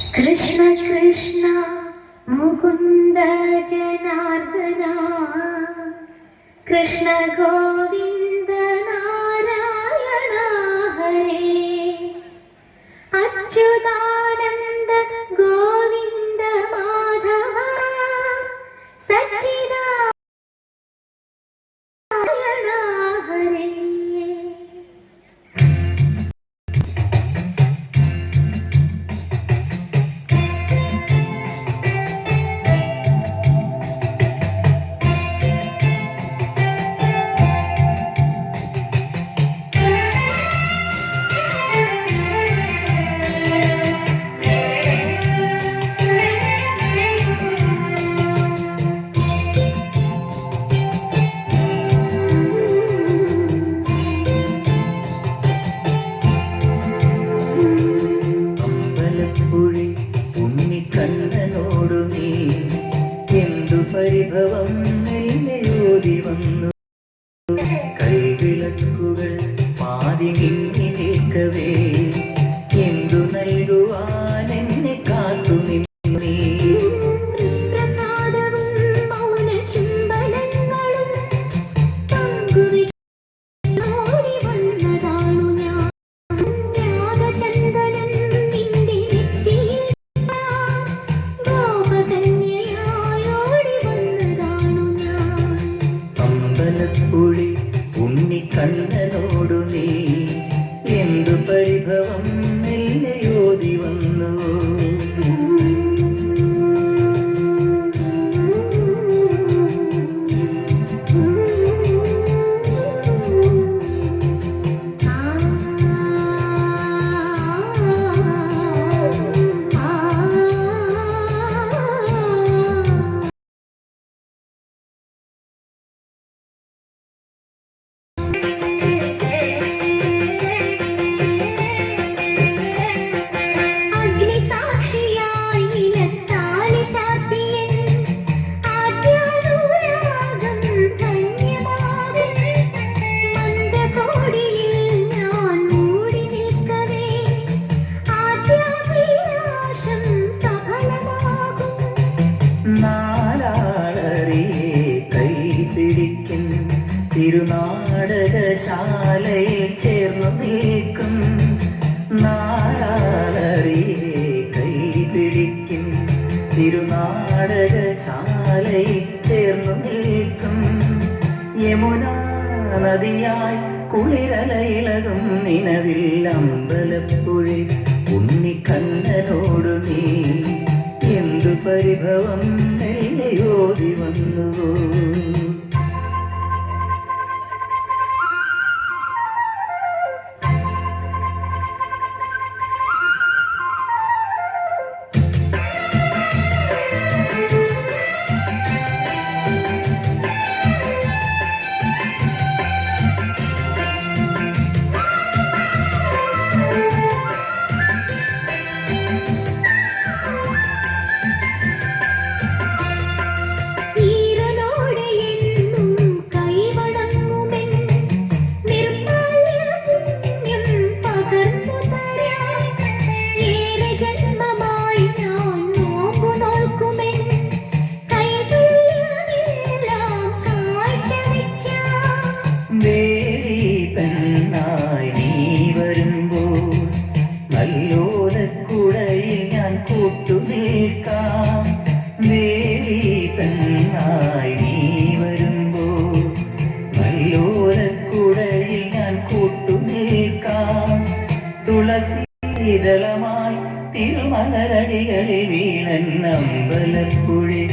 कृष्ण कृष्ण मुकुन्द जनार्दन कृष्ण गोविन्द नारायण हरे अच्युतानन्द गोविन्द माधव सच्चिदानन्द हरे। പരിഭവം നെല്ലോതി വന്നു കൈവിളക്കുകൾ പാതി മിന്നി നിൽക്കവേ എന്തു നൽകുവാൻ എന്നെ കാത്തു നിന്നു നീ. അമ്പലപ്പുഴി ഉണ്ണിക്കണ്ണനോടു നീ എന്തു പരിഭവം നെല്ലയോതി വന്നു. തിരുനാടകശാലയിൽ ചേർന്നു നിൽക്കും നാരാളറിയെ കൈപിടിക്കും തിരുനാടകശാലയിൽ ചേർന്നു നിൽക്കും യമുനാ നദിയായി കുളിരലയിളകും നിലവിൽ അമ്പലപ്പുഴി ഉണ്ണിക്കണ്ണനോടു നീ എന്തു പരിഭവം നെല്ലയോതി വന്നുവോ. നല്ലോലക്കുടയിൽ ഞാൻ കൂട്ടുനിൽക്കാം ദേവി പെണ്ണായി നീ വരുമ്പോൾ നല്ലോലക്കുടയിൽ ഞാൻ കൂട്ടുനിൽക്കാം തുളസീതളമായി തിരുമലരടികളിൽ വീണൻ അമ്പലപ്പുഴി